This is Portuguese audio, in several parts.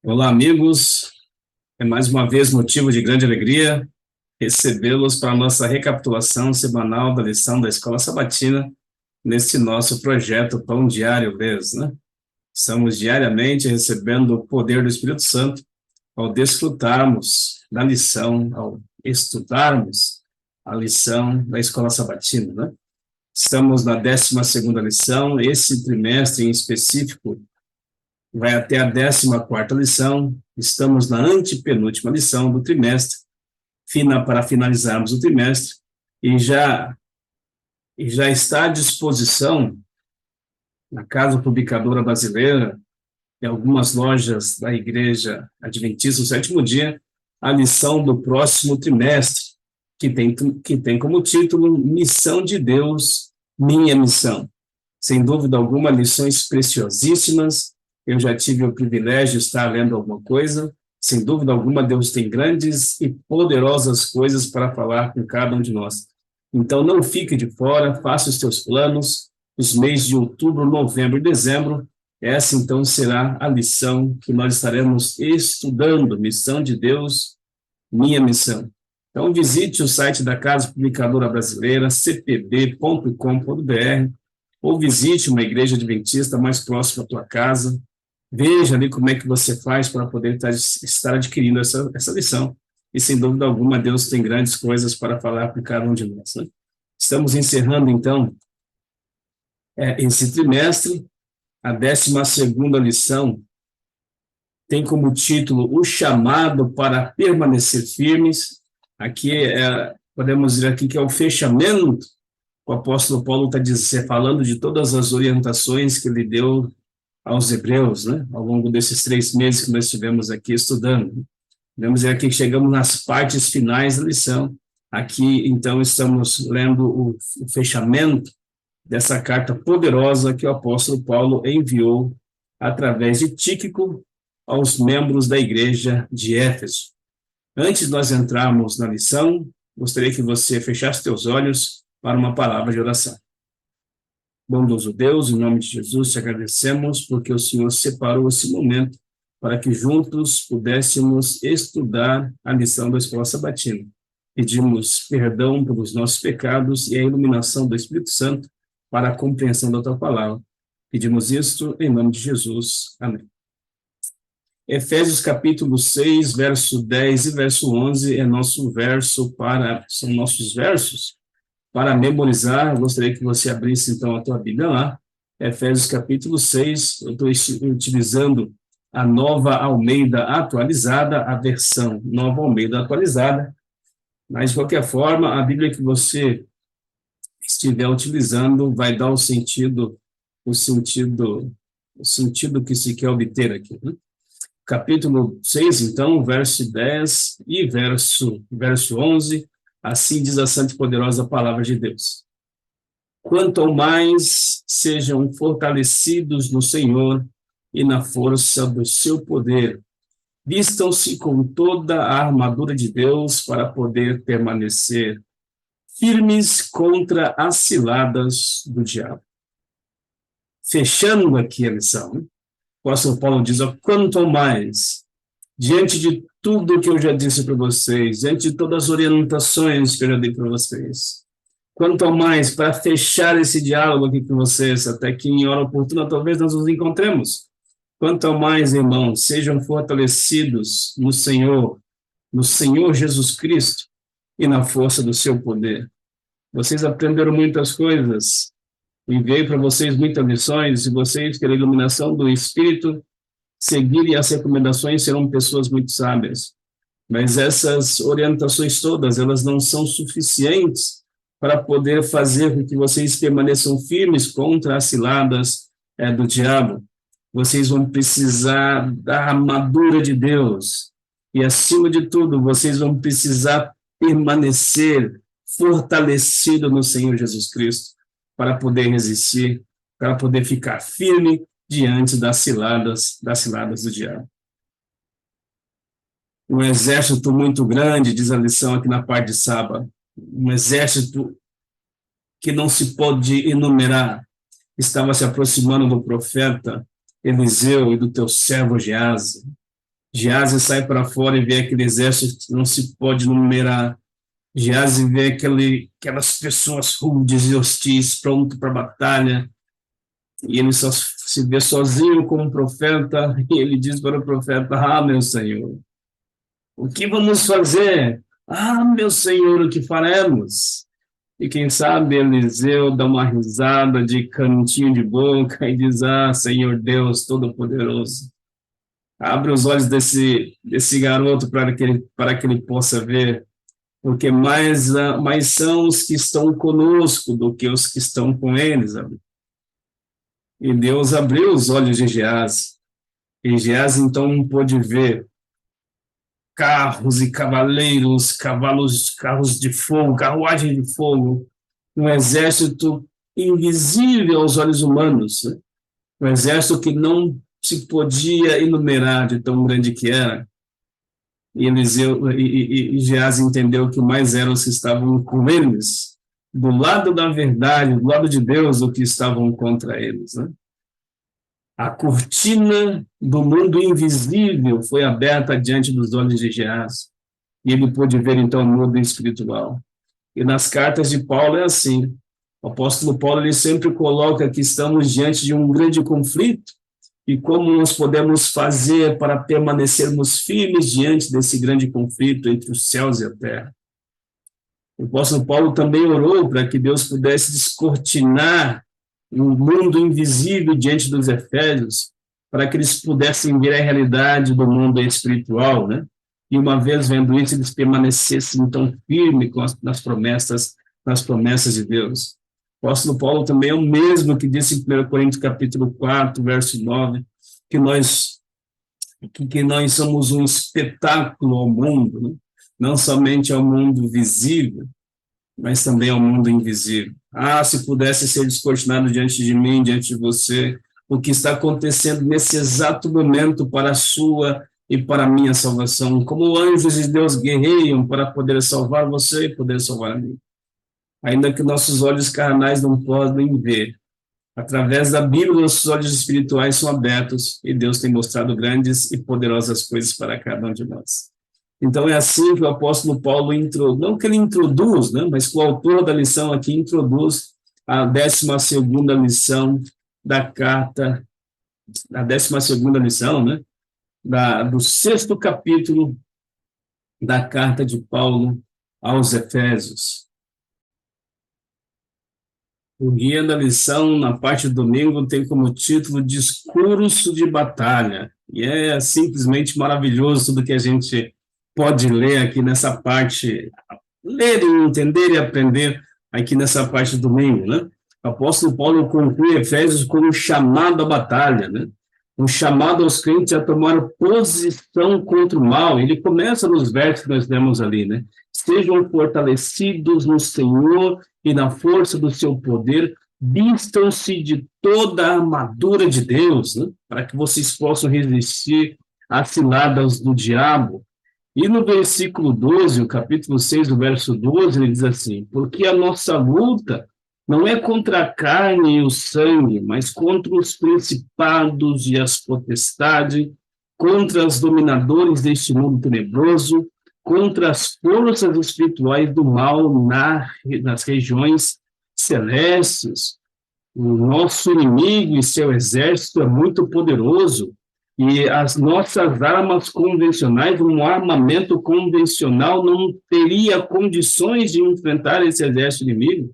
Olá, amigos. É mais uma vez motivo de grande alegria recebê-los para a nossa recapitulação semanal da lição da Escola Sabatina nesse nosso projeto Pão Diário Vez, né? Estamos diariamente recebendo o poder do Espírito Santo ao desfrutarmos da lição, ao estudarmos a lição da Escola Sabatina, né? Estamos na 12ª lição. Esse trimestre em específico vai até a 14ª lição. Estamos na antepenúltima lição do trimestre, para finalizarmos o trimestre, e já está à disposição na Casa Publicadora Brasileira, em algumas lojas da Igreja Adventista do Sétimo Dia, a lição do próximo trimestre, que tem como título Missão de Deus, Minha Missão. Sem dúvida alguma, lições preciosíssimas. Eu já tive o privilégio de estar lendo alguma coisa. Sem dúvida alguma, Deus tem grandes e poderosas coisas para falar com cada um de nós. Então, não fique de fora, faça os teus planos. Os meses de outubro, novembro e dezembro, essa então será a lição que nós estaremos estudando. Missão de Deus, minha missão. Então, visite o site da Casa Publicadora Brasileira, cpb.com.br, ou visite uma igreja adventista mais próxima da tua casa. Veja ali como é que você faz para poder estar adquirindo essa lição. E, sem dúvida alguma, Deus tem grandes coisas para falar com cada um de nós, né? Estamos encerrando, então, esse trimestre. A 12ª lição tem como título O Chamado para Permanecer Firmes. Aqui, podemos dizer aqui que é o fechamento. O apóstolo Paulo está falando de todas as orientações que ele deu aos hebreus, né, ao longo desses 3 meses que nós estivemos aqui estudando. Vamos dizer aqui que chegamos nas partes finais da lição. Aqui, então, estamos lendo o fechamento dessa carta poderosa que o apóstolo Paulo enviou através de Tíquico aos membros da igreja de Éfeso. Antes de nós entrarmos na lição, gostaria que você fechasse teus olhos para uma palavra de oração. Bondoso Deus, em nome de Jesus, te agradecemos porque o Senhor separou esse momento para que juntos pudéssemos estudar a lição da Escola Sabatina. Pedimos perdão pelos nossos pecados e a iluminação do Espírito Santo para a compreensão da tua palavra. Pedimos isto em nome de Jesus. Amém. Efésios capítulo 6, verso 10 e verso 11 são nossos versos para memorizar. Eu gostaria que você abrisse, então, a tua Bíblia lá. Efésios capítulo 6, eu estou utilizando a Nova Almeida atualizada, a versão Nova Almeida atualizada, mas, de qualquer forma, a Bíblia que você estiver utilizando vai dar o sentido que se quer obter aqui, né? Capítulo 6, então, verso 10 e verso 11, assim diz a santa e poderosa palavra de Deus. Quanto ao mais sejam fortalecidos no Senhor e na força do seu poder, vistam-se com toda a armadura de Deus para poder permanecer firmes contra as ciladas do diabo. Fechando aqui a lição, o apóstolo Paulo diz, quanto ao mais, diante de tudo que eu já disse para vocês, diante de todas as orientações que eu já dei para vocês, quanto ao mais, para fechar esse diálogo aqui com vocês, até que em hora oportuna talvez nós nos encontremos, quanto ao mais, irmãos, sejam fortalecidos no Senhor Jesus Cristo e na força do seu poder. Vocês aprenderam muitas coisas, enviei para vocês muitas lições, e vocês, pela iluminação do Espírito, seguirem as recomendações, serão pessoas muito sábias. Mas essas orientações todas, elas não são suficientes para poder fazer com que vocês permaneçam firmes contra as ciladas do diabo. Vocês vão precisar da armadura de Deus. E, acima de tudo, vocês vão precisar permanecer fortalecido no Senhor Jesus Cristo para poder resistir, para poder ficar firme diante das ciladas do diabo. Um exército muito grande, diz a lição aqui na parte de sábado, um exército que não se pode enumerar, estava se aproximando do profeta Eliseu e do teu servo Geazi. Geazi sai para fora e vê aquele exército que não se pode numerar. Geazi vê aquelas pessoas rudes e hostis, pronto para a batalha, e ele só se vê sozinho como profeta, e ele diz para o profeta: ah, meu Senhor, o que vamos fazer? Ah, meu Senhor, o que faremos? E quem sabe Eliseu dá uma risada de cantinho de boca e diz: ah, Senhor Deus Todo-Poderoso, abre os olhos desse garoto para que ele possa ver, porque mais são os que estão conosco do que os que estão com eles. Sabe? E Deus abriu os olhos de Geazi, e Geazi então pôde ver carros e cavaleiros, carros de fogo, carruagem de fogo, um exército invisível aos olhos humanos, né? Um exército que não se podia enumerar de tão grande que era. E Eliseu e Geazi entendeu que mais eram os que estavam com eles, do lado da verdade, do lado de Deus, do que estavam contra eles, né? A cortina do mundo invisível foi aberta diante dos olhos de Geazi, e ele pôde ver então o mundo espiritual. E nas cartas de Paulo é assim. O apóstolo Paulo ele sempre coloca que estamos diante de um grande conflito, e como nós podemos fazer para permanecermos firmes diante desse grande conflito entre os céus e a terra. O apóstolo Paulo também orou para que Deus pudesse descortinar o mundo invisível diante dos efésios, para que eles pudessem ver a realidade do mundo espiritual, né? E uma vez vendo isso, eles permanecessem então firmes nas promessas de Deus. O apóstolo Paulo também é o mesmo que disse em 1 Coríntios capítulo 4, verso 9, que nós somos um espetáculo ao mundo, né? Não somente ao mundo visível, mas também ao mundo invisível. Ah, se pudesse ser descortinado diante de mim, diante de você, o que está acontecendo nesse exato momento para a sua e para a minha salvação, como anjos de Deus guerreiam para poder salvar você e poder salvar a mim. Ainda que nossos olhos carnais não podem ver, através da Bíblia, nossos olhos espirituais são abertos e Deus tem mostrado grandes e poderosas coisas para cada um de nós. Então, é assim que o apóstolo Paulo não que ele introduz, né, mas que o autor da lição aqui introduz a 12ª lição da carta, a 12ª lição, né, do 6º capítulo da carta de Paulo aos Efésios. O guia da lição, na parte do domingo, tem como título Discurso de Batalha. E é simplesmente maravilhoso tudo que a gente pode ler aqui nessa parte, ler e entender e aprender aqui nessa parte do domingo, né? O apóstolo Paulo conclui Efésios com um chamado à batalha, né? Um chamado aos crentes a tomar posição contra o mal. Ele começa nos versos que nós lemos ali, né? Sejam fortalecidos no Senhor e na força do seu poder, vistam-se de toda a armadura de Deus, né? Para que vocês possam resistir às ciladas do diabo. E no versículo 12, o capítulo 6, o verso 12, ele diz assim: porque a nossa luta não é contra a carne e o sangue, mas contra os principados e as potestades, contra os dominadores deste mundo tenebroso, contra as forças espirituais do mal nas regiões celestes. O nosso inimigo e seu exército é muito poderoso, e as nossas armas convencionais, um armamento convencional não teria condições de enfrentar esse exército inimigo,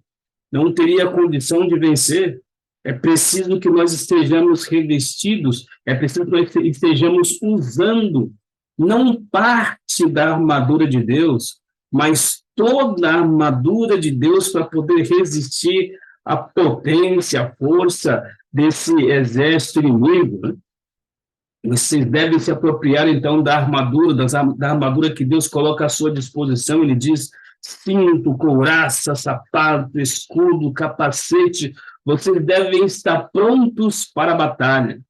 não teria condição de vencer. É preciso que nós estejamos revestidos, é preciso que nós estejamos usando não parte da armadura de Deus, mas toda a armadura de Deus para poder resistir à potência, à força desse exército inimigo, né? Vocês devem se apropriar, então, da armadura, da armadura que Deus coloca à sua disposição. Ele diz: cinto, couraça, sapato, escudo, capacete. Vocês devem estar prontos para a batalha.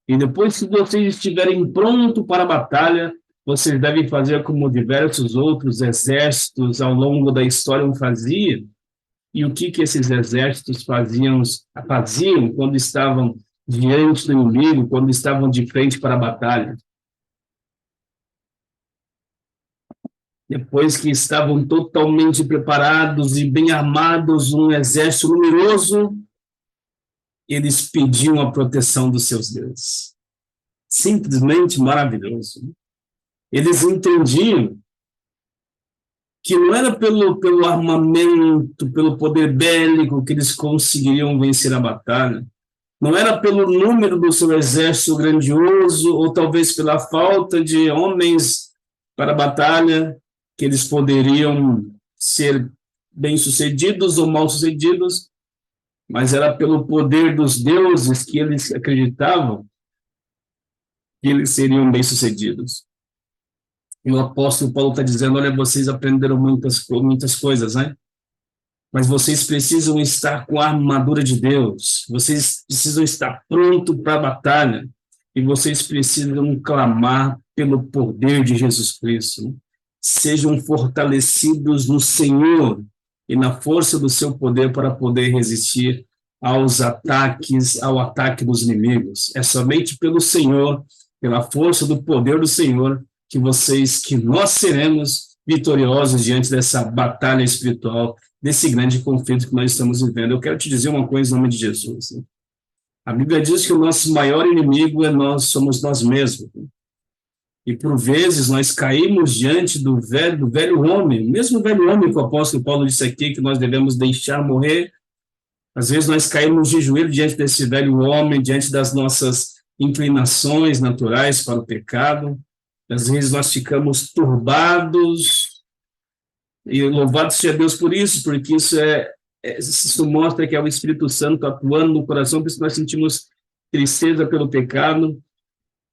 E depois, que vocês estiverem prontos para a batalha, vocês devem fazer como diversos outros exércitos ao longo da história faziam. E o que esses exércitos faziam quando estavam diante do inimigo, quando estavam de frente para a batalha? Depois que estavam totalmente preparados e bem armados, um exército numeroso, eles pediam a proteção dos seus deuses. Simplesmente maravilhoso. Eles entendiam que não era pelo armamento, pelo poder bélico que eles conseguiriam vencer a batalha, não era pelo número do seu exército grandioso, ou talvez pela falta de homens para a batalha, que eles poderiam ser bem-sucedidos ou mal-sucedidos, mas era pelo poder dos deuses que eles acreditavam que eles seriam bem-sucedidos. E o apóstolo Paulo está dizendo, olha, vocês aprenderam muitas coisas, né? Mas vocês precisam estar com a armadura de Deus, vocês precisam estar prontos para a batalha, e vocês precisam clamar pelo poder de Jesus Cristo. Né? Sejam fortalecidos no Senhor e na força do seu poder para poder resistir ao ataque dos inimigos. É somente pelo Senhor, pela força do poder do Senhor, que nós seremos vitoriosos diante dessa batalha espiritual, desse grande conflito que nós estamos vivendo. Eu quero te dizer uma coisa em nome de Jesus. Né? A Bíblia diz que o nosso maior inimigo somos nós mesmos. Né? E por vezes nós caímos diante do velho homem, mesmo o velho homem que o apóstolo Paulo disse aqui, que nós devemos deixar morrer. Às vezes nós caímos de joelho diante desse velho homem, diante das nossas inclinações naturais para o pecado. Às vezes nós ficamos turbados, e louvado seja Deus por isso, porque isso mostra que é o Espírito Santo atuando no coração, por isso nós sentimos tristeza pelo pecado.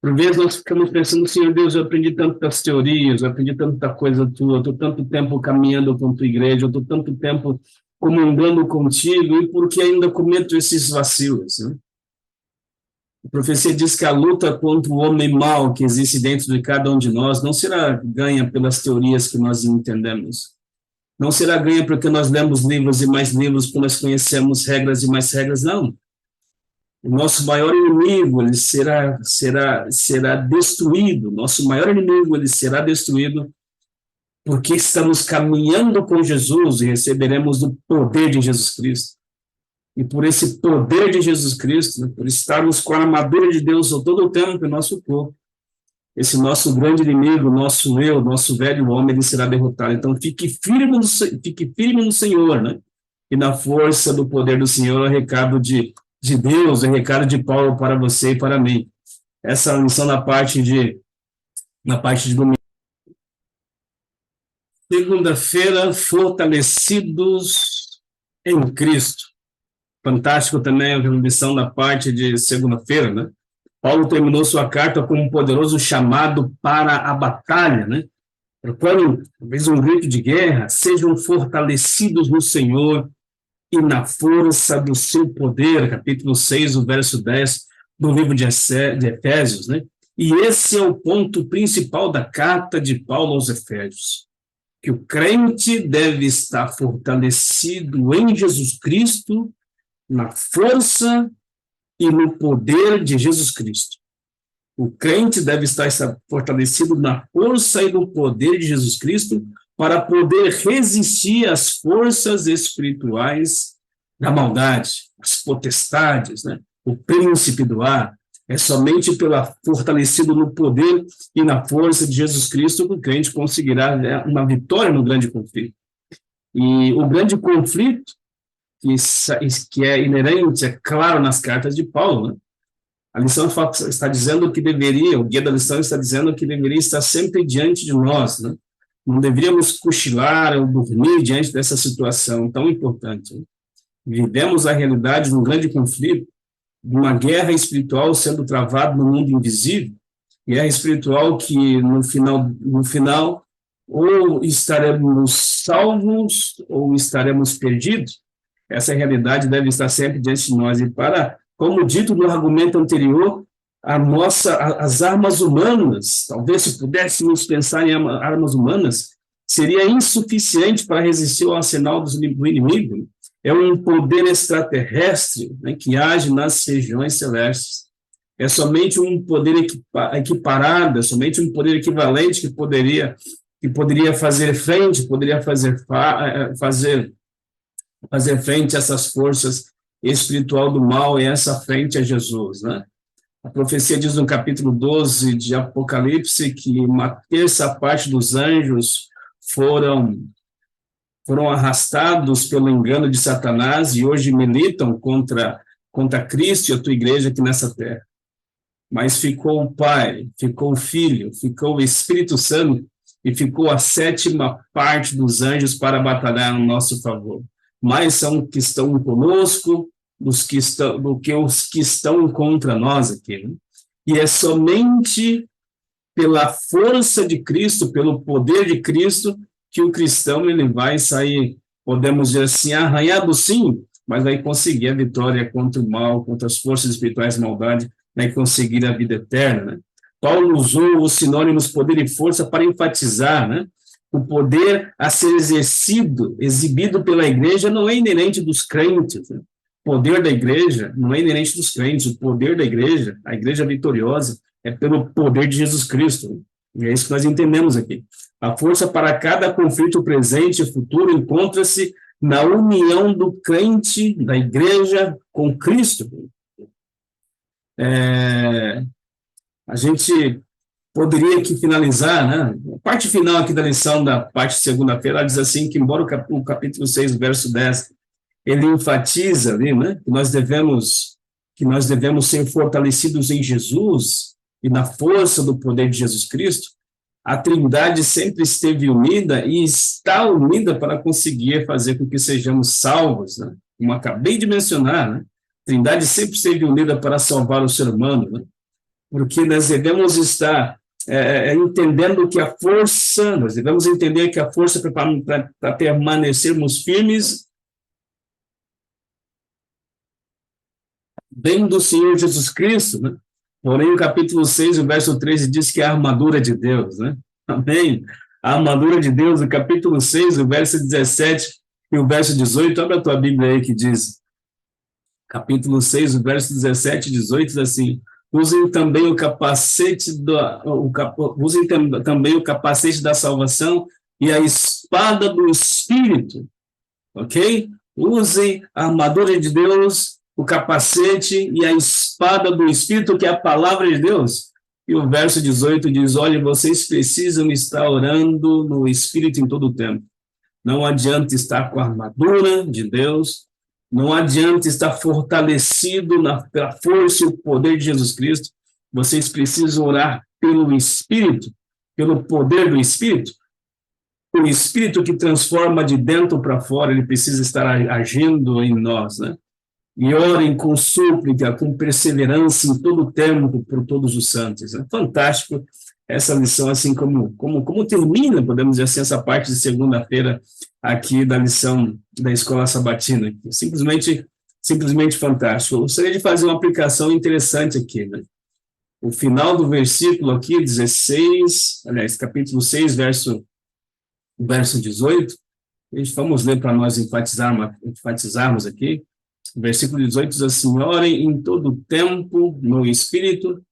Por vezes nós ficamos pensando, Senhor Deus, eu aprendi tantas teorias, eu aprendi tanta coisa tua, eu estou tanto tempo caminhando com a tua igreja, eu estou tanto tempo comungando contigo, e por que ainda cometo esses vacilos, né? A profecia diz que a luta contra o homem mau que existe dentro de cada um de nós não será ganha pelas teorias que nós entendemos. Não será ganha porque nós lemos livros e mais livros, porque nós conhecemos regras e mais regras, não. O nosso maior inimigo ele será destruído. Nosso maior inimigo ele será destruído porque estamos caminhando com Jesus e receberemos o poder de Jesus Cristo. E por esse poder de Jesus Cristo, né, por estarmos com a armadura de Deus todo o tempo em nosso corpo, esse nosso grande inimigo, nosso velho homem, ele será derrotado. Então, fique firme no Senhor, né? E na força do poder do Senhor, é recado de Deus, é recado de Paulo para você e para mim. Essa é a missão na parte de domingo. Segunda-feira, fortalecidos em Cristo. Fantástico também a lição da parte de segunda-feira, né? Paulo terminou sua carta com um poderoso chamado para a batalha, né? Procurem, talvez, um grito de guerra, sejam fortalecidos no Senhor e na força do seu poder, capítulo 6, o verso 10 do livro de Efésios, né? E esse é o ponto principal da carta de Paulo aos Efésios, que o crente deve estar fortalecido em Jesus Cristo, na força e no poder de Jesus Cristo. O crente deve estar fortalecido na força e no poder de Jesus Cristo para poder resistir às forças espirituais da maldade, as potestades, né? O príncipe do ar. É somente fortalecido no poder e na força de Jesus Cristo que o crente conseguirá, né, uma vitória no grande conflito. E o grande conflito que é inerente, é claro, nas cartas de Paulo, né? A lição está dizendo que o guia da lição está dizendo que deveria estar sempre diante de nós, né? Não deveríamos cochilar ou dormir diante dessa situação tão importante. Né? Vivemos a realidade de um grande conflito, de uma guerra espiritual sendo travada no mundo invisível, guerra espiritual que no final ou estaremos salvos ou estaremos perdidos. Essa realidade deve estar sempre diante de nós. E como dito no argumento anterior, as armas humanas, talvez se pudéssemos pensar em armas humanas, seria insuficiente para resistir ao arsenal do inimigo. É um poder extraterrestre, né, que age nas regiões celestes. É somente um poder equiparado, é somente um poder equivalente que que poderia fazer frente, fazer frente a essas forças espiritual do mal, e essa frente é Jesus, né? A profecia diz no capítulo 12 de Apocalipse que uma terça parte dos anjos foram arrastados pelo engano de Satanás e hoje militam contra Cristo e a tua igreja aqui nessa terra. Mas ficou o Pai, ficou o Filho, ficou o Espírito Santo e ficou a sétima parte dos anjos para batalhar no nosso favor. Mais são que estão conosco do que os que estão contra nós aqui, né? E é somente pela força de Cristo, pelo poder de Cristo, que o cristão ele vai sair, podemos dizer assim, arranhado sim, mas vai conseguir a vitória contra o mal, contra as forças espirituais de maldade, vai conseguir a vida eterna, né? Paulo usou os sinônimos poder e força para enfatizar, né? O poder a ser exibido pela igreja não é inerente dos crentes, né? O poder da igreja não é inerente dos crentes, o poder da igreja, a igreja vitoriosa, é pelo poder de Jesus Cristo. E é isso que nós entendemos aqui. A força para cada conflito presente e futuro encontra-se na união do crente, da igreja, com Cristo. A gente poderia aqui finalizar, né? A parte final aqui da lição, da parte de segunda-feira, ela diz assim, que embora o capítulo 6, verso 10, ele enfatiza ali, né, que nós devemos ser fortalecidos em Jesus e na força do poder de Jesus Cristo. A Trindade sempre esteve unida e está unida para conseguir fazer com que sejamos salvos, né? Como acabei de mencionar, né? A Trindade sempre esteve unida para salvar o ser humano, né? Porque nós devemos estar entendendo que nós devemos entender que a força para permanecermos firmes vem do Senhor Jesus Cristo, né? Porém, o capítulo 6, o verso 13, diz que é a armadura de Deus, né? Amém? A armadura de Deus, o capítulo 6, o verso 17 e o verso 18, abre a tua Bíblia aí que diz, capítulo 6, o verso 17 e 18, diz assim, usem também o capacete da salvação e a espada do Espírito, ok? Usem a armadura de Deus, o capacete e a espada do Espírito, que é a palavra de Deus. E o verso 18 diz, olha, vocês precisam estar orando no Espírito em todo o tempo. Não adianta estar com a armadura de Deus, não adianta estar fortalecido pela força e o poder de Jesus Cristo. Vocês precisam orar pelo Espírito, pelo poder do Espírito. O Espírito que transforma de dentro para fora, ele precisa estar agindo em nós, né? E orem com súplica, com perseverança em todo o tempo por todos os santos. É fantástico essa lição, assim como termina, podemos dizer assim, essa parte de segunda-feira aqui da lição da Escola Sabatina. Simplesmente fantástico. Eu gostaria de fazer uma aplicação interessante aqui, né? O final do versículo aqui, 16, aliás, capítulo 6, verso 18, vamos ler para nós enfatizarmos aqui. O versículo 18 diz assim, orem em todo tempo no Espírito,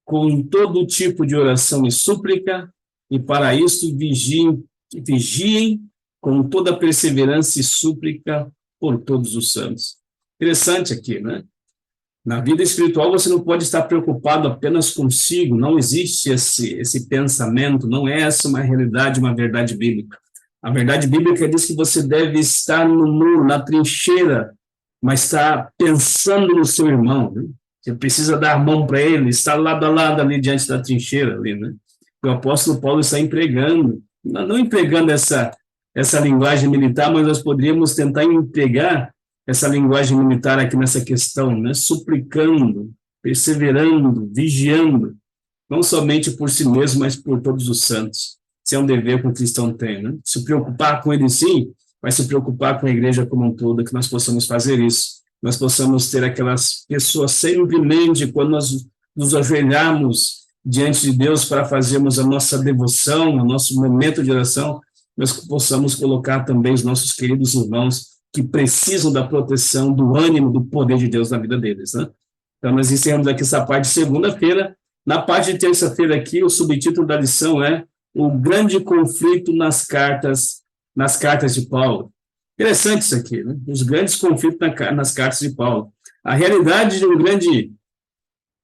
com todo tipo de oração e súplica, e para isso vigiem com toda perseverança e súplica por todos os santos. Interessante aqui, né? Na vida espiritual você não pode estar preocupado apenas consigo, não existe esse pensamento, não é essa uma realidade, uma verdade bíblica. A verdade bíblica diz que você deve estar no muro, na trincheira, mas está pensando no seu irmão, né? Você precisa dar a mão para ele, estar lado a lado ali diante da trincheira, ali, né? O apóstolo Paulo está empregando, não empregando essa linguagem militar, mas nós poderíamos tentar empregar essa linguagem militar aqui nessa questão, né? Suplicando, perseverando, vigiando, não somente por si mesmo, mas por todos os santos. Esse é um dever que o cristão tem, né? Se preocupar com ele, sim, mas se preocupar com a igreja como um todo, que nós possamos fazer isso, nós possamos ter aquelas pessoas simplesmente, quando nós nos ajoelharmos diante de Deus para fazermos a nossa devoção, o nosso momento de oração, nós possamos colocar também os nossos queridos irmãos que precisam da proteção, do ânimo, do poder de Deus na vida deles, né? Então, nós encerramos aqui essa parte de segunda-feira. Na parte de terça-feira aqui, o subtítulo da lição é o grande conflito nas cartas de Paulo. Interessante isso aqui, né? Os grandes conflitos nas cartas de Paulo. A realidade de um grande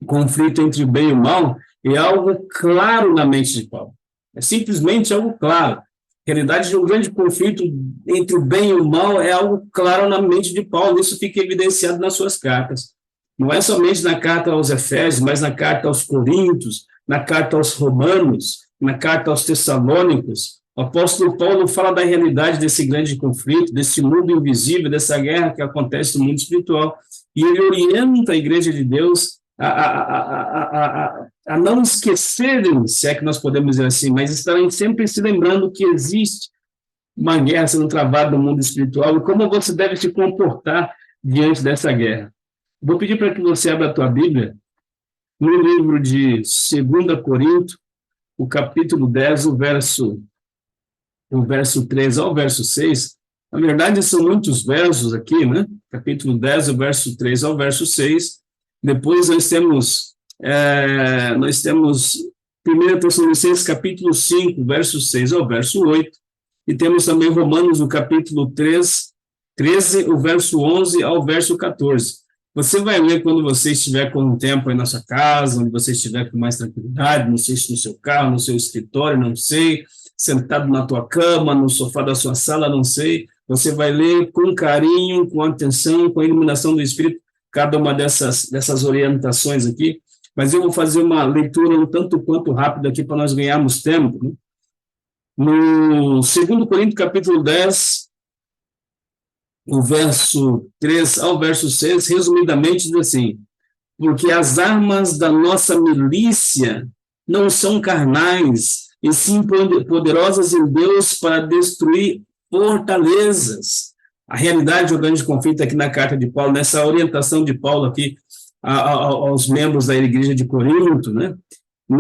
conflito entre o bem e o mal é algo claro na mente de Paulo. É simplesmente algo claro. A realidade de um grande conflito entre o bem e o mal é algo claro na mente de Paulo. Isso fica evidenciado nas suas cartas. Não é somente na carta aos Efésios, mas na carta aos Coríntios, na carta aos Romanos, na carta aos Tessalônicos. O apóstolo Paulo fala da realidade desse grande conflito, desse mundo invisível, dessa guerra que acontece no mundo espiritual. E ele orienta a igreja de Deus a não esquecerem, se é que nós podemos dizer assim, mas estarem sempre se lembrando que existe uma guerra sendo travada no mundo espiritual e como você deve se comportar diante dessa guerra. Vou pedir para que você abra a tua Bíblia no livro de 2 Coríntios, o capítulo 10, o verso 3 ao verso 6. Na verdade, são muitos versos aqui, né? Capítulo 10, o verso 3 ao verso 6. Depois nós temos 1 Tessalonicenses, capítulo 5, verso 6 ao verso 8. E temos também Romanos, o capítulo 13, o verso 11 ao verso 14. Você vai ler quando você estiver com um tempo aí na sua casa, onde você estiver com mais tranquilidade, não sei se no seu carro, no seu escritório, não sei, sentado na tua cama, no sofá da sua sala, não sei. Você vai ler com carinho, com atenção, com a iluminação do Espírito, cada uma dessas orientações aqui. Mas eu vou fazer uma leitura um tanto quanto rápida aqui para nós ganharmos tempo, né? No 2 Coríntios, capítulo 10, o verso 3 ao verso 6, resumidamente diz assim: porque as armas da nossa milícia não são carnais, e sim poderosas em Deus para destruir fortalezas. A realidade do grande conflito aqui na carta de Paulo, nessa orientação de Paulo aqui aos membros da igreja de Corinto, né? Em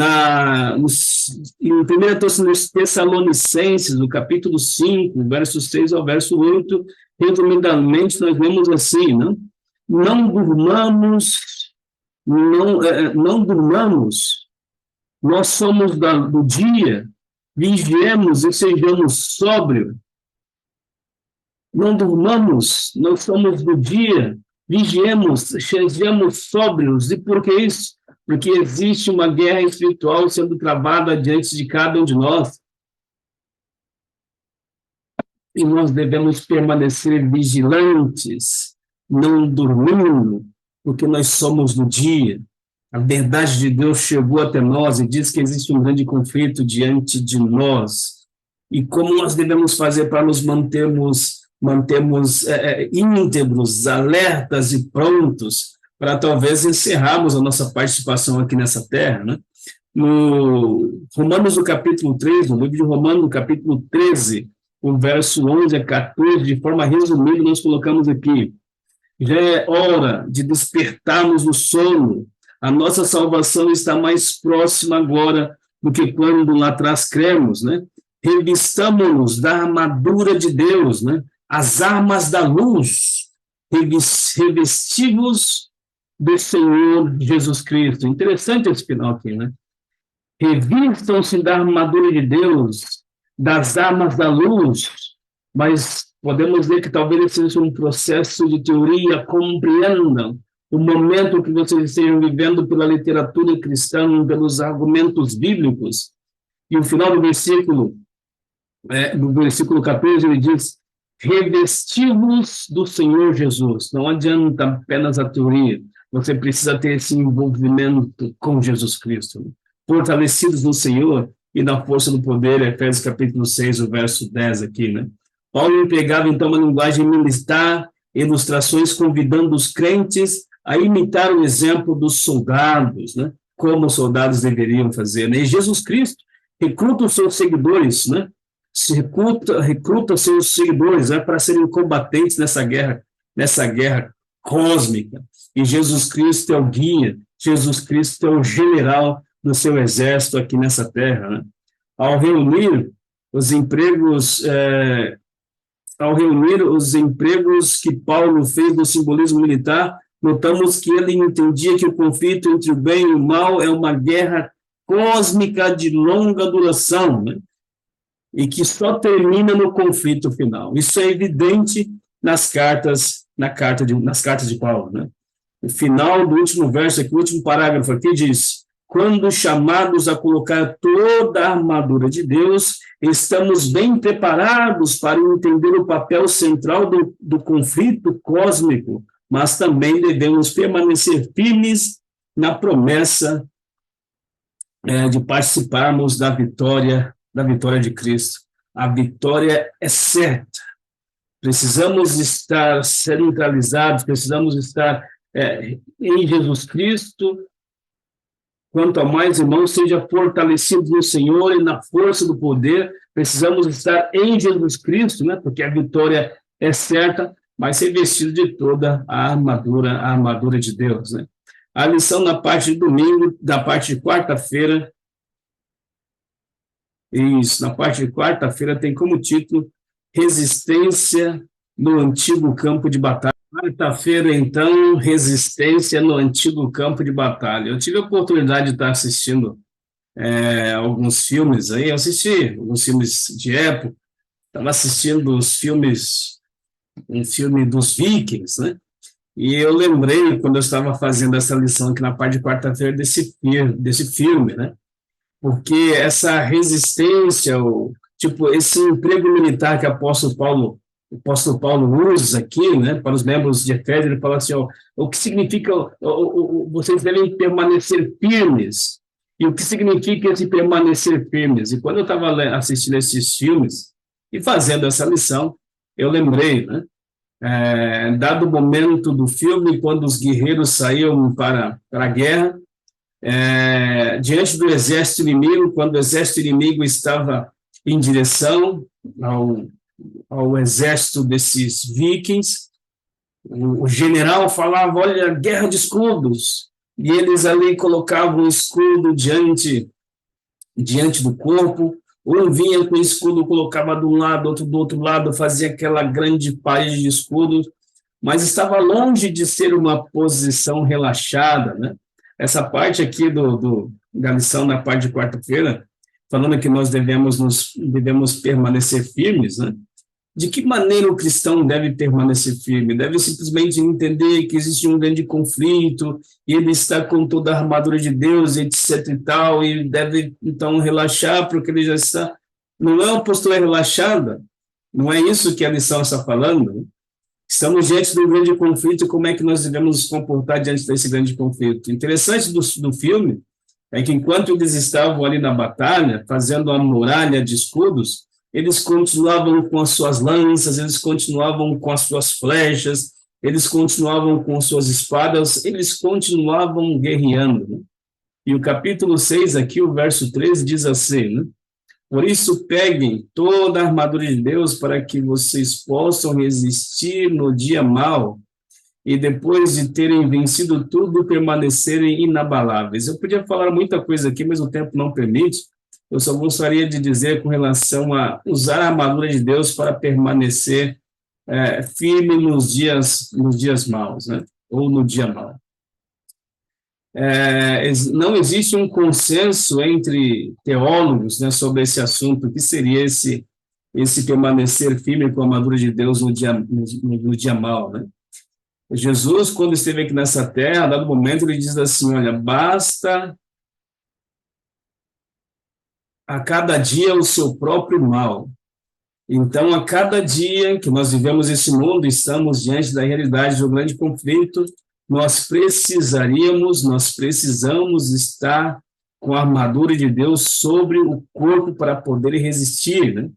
1 Tessalonicenses, no capítulo 5, verso 6 ao verso 8, resumidamente nós vemos assim, né? Não durmamos, nós somos do dia, vigiemos e sejamos sóbrios. Não durmamos, nós somos do dia, vigiemos, sejamos sóbrios. E por que isso? Porque existe uma guerra espiritual sendo travada diante de cada um de nós. E nós devemos permanecer vigilantes, não dormindo, porque nós somos do dia. A verdade de Deus chegou até nós e diz que existe um grande conflito diante de nós. E como nós devemos fazer para nos mantermos íntegros, alertas e prontos para talvez encerrarmos a nossa participação aqui nessa terra, né? No Romanos, no capítulo 3, no livro de Romanos, no capítulo 13, o verso 11 a 14, de forma resumida, nós colocamos aqui: já é hora de despertarmos do sono. A nossa salvação está mais próxima agora do que quando lá atrás cremos, né? Revistamo-nos da armadura de Deus, né? As armas da luz, revestivos do Senhor Jesus Cristo. Interessante esse final aqui, né? Revistam-se da armadura de Deus, das armas da luz, mas podemos ver que talvez seja um processo de teoria. Compreendam o momento que vocês estejam vivendo pela literatura cristã, pelos argumentos bíblicos. E o final do versículo 14, ele diz: revestivos do Senhor Jesus. Não adianta apenas a teoria, você precisa ter esse envolvimento com Jesus Cristo, né? Fortalecidos no Senhor e na força do poder. Efésios capítulo 6, o verso 10 aqui, né? Paulo empregava então uma linguagem militar, ilustrações convidando os crentes a imitar o exemplo dos soldados, né? Como os soldados deveriam fazer, né? E Jesus Cristo recruta os seus seguidores, né? Recruta seus seguidores, né, para serem combatentes nessa guerra cósmica. E Jesus Cristo é o guia, Jesus Cristo é o general do seu exército aqui nessa terra, né? Ao reunir os empregos que Paulo fez no simbolismo militar, notamos que ele entendia que o conflito entre o bem e o mal é uma guerra cósmica de longa duração, né? E que só termina no conflito final. Isso é evidente nas cartas, nas cartas de Paulo, né? O final do último verso aqui, o último parágrafo aqui diz: quando chamados a colocar toda a armadura de Deus, estamos bem preparados para entender o papel central do conflito cósmico, mas também devemos permanecer firmes na promessa de participarmos da vitória de Cristo. A vitória é certa. Precisamos estar centralizados, precisamos estar em Jesus Cristo. Quanto a mais, irmãos, seja fortalecidos no Senhor e na força do poder. Precisamos estar em Jesus Cristo, né? Porque a vitória é certa, mas ser vestido de toda a armadura de Deus, né? A lição na parte de domingo, da parte de quarta-feira, isso, na parte de quarta-feira tem como título Resistência no Antigo Campo de Batalha. Quarta-feira, então, Resistência no Antigo Campo de Batalha. Eu tive a oportunidade de estar assistindo alguns filmes aí, eu assisti alguns filmes de época, estava assistindo um filme dos Vikings, né? E eu lembrei, quando eu estava fazendo essa lição aqui na parte de quarta-feira, desse filme, né? Porque essa resistência, esse emprego militar que o apóstolo Paulo usa aqui, né, para os membros de Efésios, ele fala assim, o que significa, vocês devem permanecer firmes, e o que significa esse permanecer firmes? E quando eu estava assistindo esses filmes e fazendo essa lição, eu lembrei, né, dado o momento do filme, quando os guerreiros saíam para a guerra, diante do exército inimigo, quando o exército inimigo estava em direção ao exército desses vikings, o general falava, olha, guerra de escudos, e eles ali colocavam o escudo diante do corpo, um vinha com o escudo, colocava de um lado, outro do outro lado, fazia aquela grande parede de escudos, mas estava longe de ser uma posição relaxada, né? Essa parte aqui da lição, na parte de quarta-feira, falando que nós devemos permanecer firmes, né? De que maneira o cristão deve permanecer firme? Deve simplesmente entender que existe um grande conflito, e ele está com toda a armadura de Deus, etc e tal, e deve, então, relaxar, porque ele já está... Não é uma postura relaxada, não é isso que a lição está falando, né? Estamos diante de um grande conflito, e como é que nós devemos nos comportar diante desse grande conflito? Interessante do filme é que, enquanto eles estavam ali na batalha, fazendo a muralha de escudos, eles continuavam com as suas lanças, eles continuavam com as suas flechas, eles continuavam com as suas espadas, eles continuavam guerreando, né? E o capítulo 6 aqui, o verso 13, diz assim, né? Por isso, peguem toda a armadura de Deus para que vocês possam resistir no dia mau e depois de terem vencido tudo, permanecerem inabaláveis. Eu podia falar muita coisa aqui, mas o tempo não permite. Eu só gostaria de dizer com relação a usar a armadura de Deus para permanecer firme nos dias maus, né? Ou no dia mau. Não existe um consenso entre teólogos, né, sobre esse assunto, que seria esse permanecer firme com a armadura de Deus no dia mau, né? Jesus, quando esteve aqui nessa terra, a dado momento, ele diz assim, olha, basta a cada dia o seu próprio mal. Então, a cada dia que nós vivemos esse mundo, estamos diante da realidade de um grande conflito, nós precisamos estar com a armadura de Deus sobre o corpo para poder resistir, né?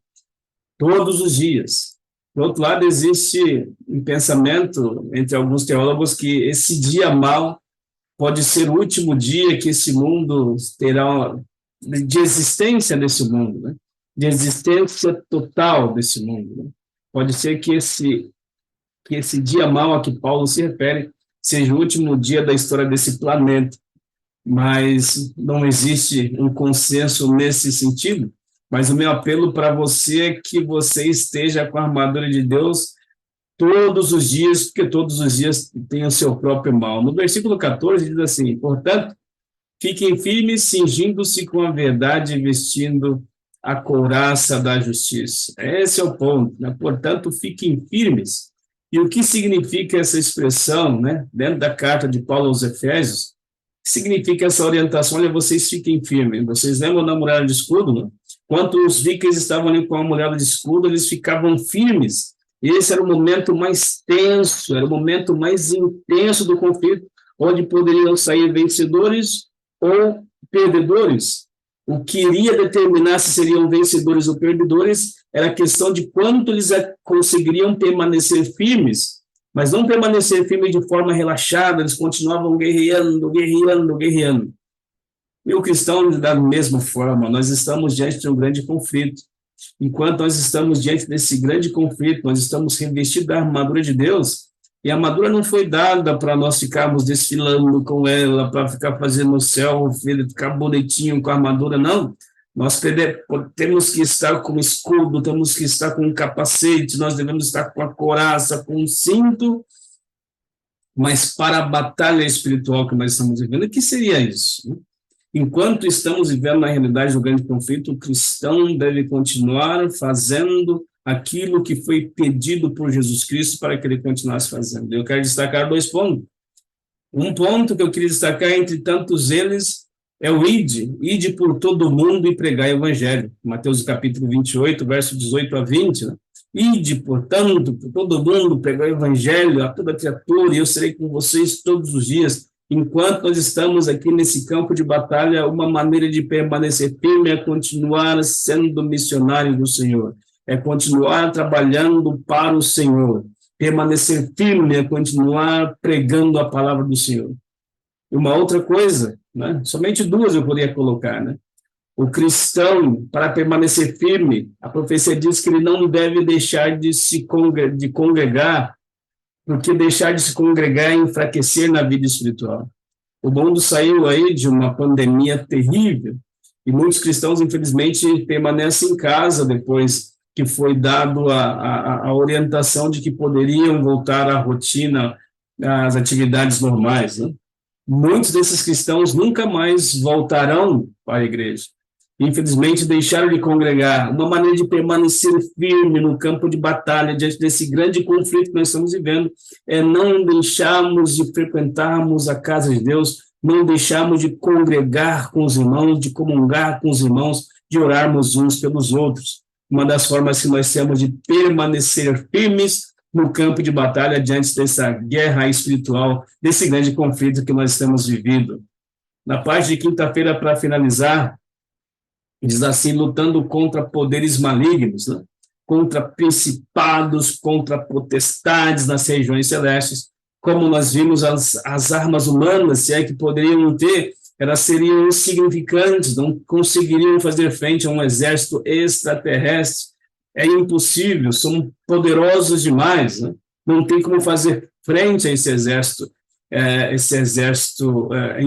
Todos os dias. Do outro lado, existe um pensamento entre alguns teólogos que esse dia mau pode ser o último dia que esse mundo terá de existência desse mundo, né? De existência total desse mundo, né? Pode ser que esse dia mau a que Paulo se refere seja o último dia da história desse planeta, mas não existe um consenso nesse sentido. Mas o meu apelo para você é que você esteja com a armadura de Deus todos os dias, porque todos os dias tem o seu próprio mal. No versículo 14 diz assim, portanto, Fiquem firmes, cingindo-se com a verdade e vestindo a couraça da justiça. Esse é o ponto, né? Portanto, fiquem firmes. E o que significa essa expressão, né? Dentro da carta de Paulo aos Efésios, significa essa orientação? Olha, vocês fiquem firmes. Vocês lembram da muralha de escudo, né? Quando os vikings estavam ali com a muralha de escudo, eles ficavam firmes. E esse era o momento mais tenso, era o momento mais intenso do conflito, onde poderiam sair vencedores ou perdedores. O que iria determinar se seriam vencedores ou perdedores era a questão de quanto eles conseguiriam permanecer firmes, mas não permanecer firmes de forma relaxada, eles continuavam guerreando, guerreando, guerreando. E o cristão, da mesma forma, nós estamos diante de um grande conflito. Enquanto nós estamos diante desse grande conflito, nós estamos revestidos da armadura de Deus, e a armadura não foi dada para nós ficarmos desfilando com ela, para ficar fazendo selfie, ficar bonitinho com a armadura, não. Nós temos que estar com escudo, temos que estar com um capacete, nós devemos estar com a couraça, com um cinto, mas para a batalha espiritual que nós estamos vivendo, o que seria isso? Enquanto estamos vivendo na realidade do grande conflito, o cristão deve continuar fazendo aquilo que foi pedido por Jesus Cristo para que ele continuasse fazendo. Eu quero destacar 2 pontos. Um ponto que eu queria destacar entre tantos eles é o ide por todo mundo e pregar o evangelho. Mateus capítulo 28, verso 18 a 20, né? Ide, portanto, por todo mundo, pregar o evangelho a toda criatura, e eu serei com vocês todos os dias. Enquanto nós estamos aqui nesse campo de batalha, uma maneira de permanecer firme é continuar sendo missionário do Senhor, é continuar trabalhando para o Senhor, permanecer firme é continuar pregando a palavra do Senhor. E uma outra coisa, né? Somente 2 eu poderia colocar, né? O cristão, para permanecer firme, a profecia diz que ele não deve deixar de se congregar, porque deixar de se congregar é enfraquecer na vida espiritual. O mundo saiu aí de uma pandemia terrível, e muitos cristãos, infelizmente, permanecem em casa depois que foi dado a orientação de que poderiam voltar à rotina, às atividades normais, né? Muitos desses cristãos nunca mais voltarão para a igreja. Infelizmente, deixaram de congregar. Uma maneira de permanecer firme no campo de batalha, diante desse grande conflito que nós estamos vivendo, é não deixarmos de frequentarmos a casa de Deus, não deixarmos de congregar com os irmãos, de comungar com os irmãos, de orarmos uns pelos outros. Uma das formas que nós temos de permanecer firmes no campo de batalha diante dessa guerra espiritual, desse grande conflito que nós temos vivido. Na parte de quinta-feira, para finalizar, diz assim, lutando contra poderes malignos, né? Contra principados, contra potestades nas regiões celestes. Como nós vimos, as armas humanas, se é que poderiam ter, elas seriam insignificantes, não conseguiriam fazer frente a um exército extraterrestre. É impossível, são poderosos demais, né? Não tem como fazer frente a esse exército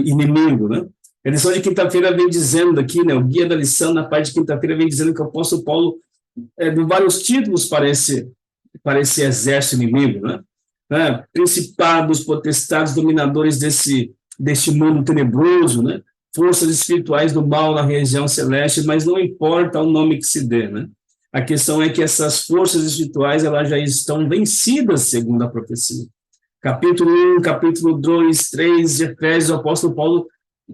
inimigo, né? A lição de quinta-feira vem dizendo aqui, né, o guia da lição, na parte de quinta-feira, vem dizendo que o apóstolo Paulo deu vários títulos para esse exército inimigo, né? Principados, potestades, dominadores deste mundo tenebroso, né? Forças espirituais do mal na região celeste, mas não importa o nome que se dê, né? A questão é que essas forças espirituais elas já estão vencidas, segundo a profecia. Capítulo 1, capítulo 2, 3 de Efésios, o apóstolo Paulo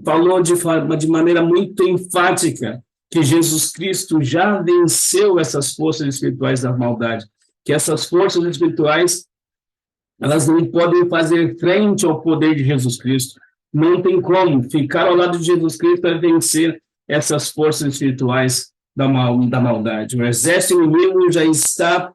falou de maneira muito enfática que Jesus Cristo já venceu essas forças espirituais da maldade, que essas forças espirituais elas não podem fazer frente ao poder de Jesus Cristo. Não tem como ficar ao lado de Jesus Cristo para vencer essas forças espirituais da maldade. O exército inimigo já está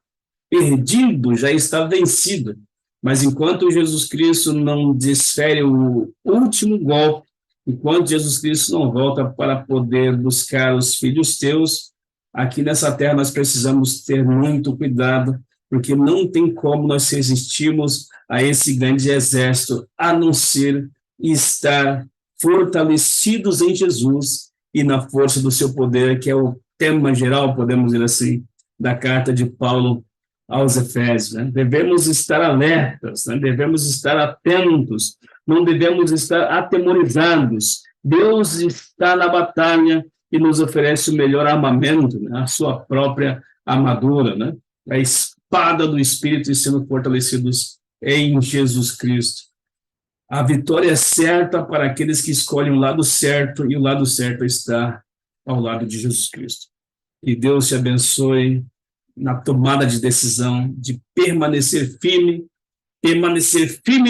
perdido, já está vencido. Mas enquanto Jesus Cristo não desfere o último golpe, enquanto Jesus Cristo não volta para poder buscar os filhos teus, aqui nessa terra nós precisamos ter muito cuidado, porque não tem como nós resistirmos a esse grande exército, a não ser estar fortalecidos em Jesus e na força do seu poder, que é o tema geral, podemos dizer assim, da carta de Paulo aos Efésios, né? Devemos estar alertas, né? Devemos estar atentos, não devemos estar atemorizados, Deus está na batalha e nos oferece o melhor armamento, né? A sua própria armadura, né? A espada do Espírito e sendo fortalecidos em Jesus Cristo. A vitória é certa para aqueles que escolhem o lado certo, e o lado certo está ao lado de Jesus Cristo. Que Deus te abençoe na tomada de decisão, de permanecer firme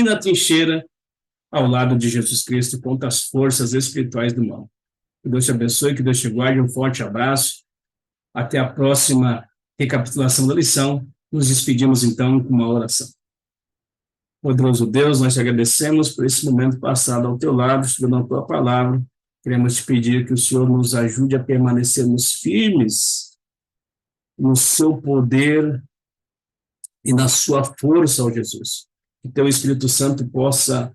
na trincheira, ao lado de Jesus Cristo, contra as forças espirituais do mal. Que Deus te abençoe, que Deus te guarde, um forte abraço. Até a próxima recapitulação da lição. Nos despedimos, então, com uma oração. Poderoso Deus, nós te agradecemos por esse momento passado ao teu lado, estudando a tua palavra. Queremos te pedir que o Senhor nos ajude a permanecermos firmes no seu poder e na sua força, ó Jesus. Que teu Espírito Santo possa,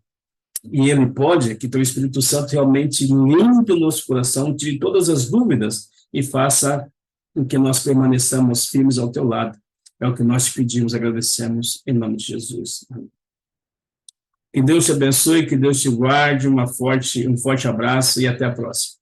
e ele pode, que teu Espírito Santo realmente limpe o nosso coração, tire todas as dúvidas e faça com que nós permaneçamos firmes ao teu lado. É o que nós te pedimos, agradecemos, em nome de Jesus. Que Deus te abençoe, que Deus te guarde, um forte abraço e até a próxima.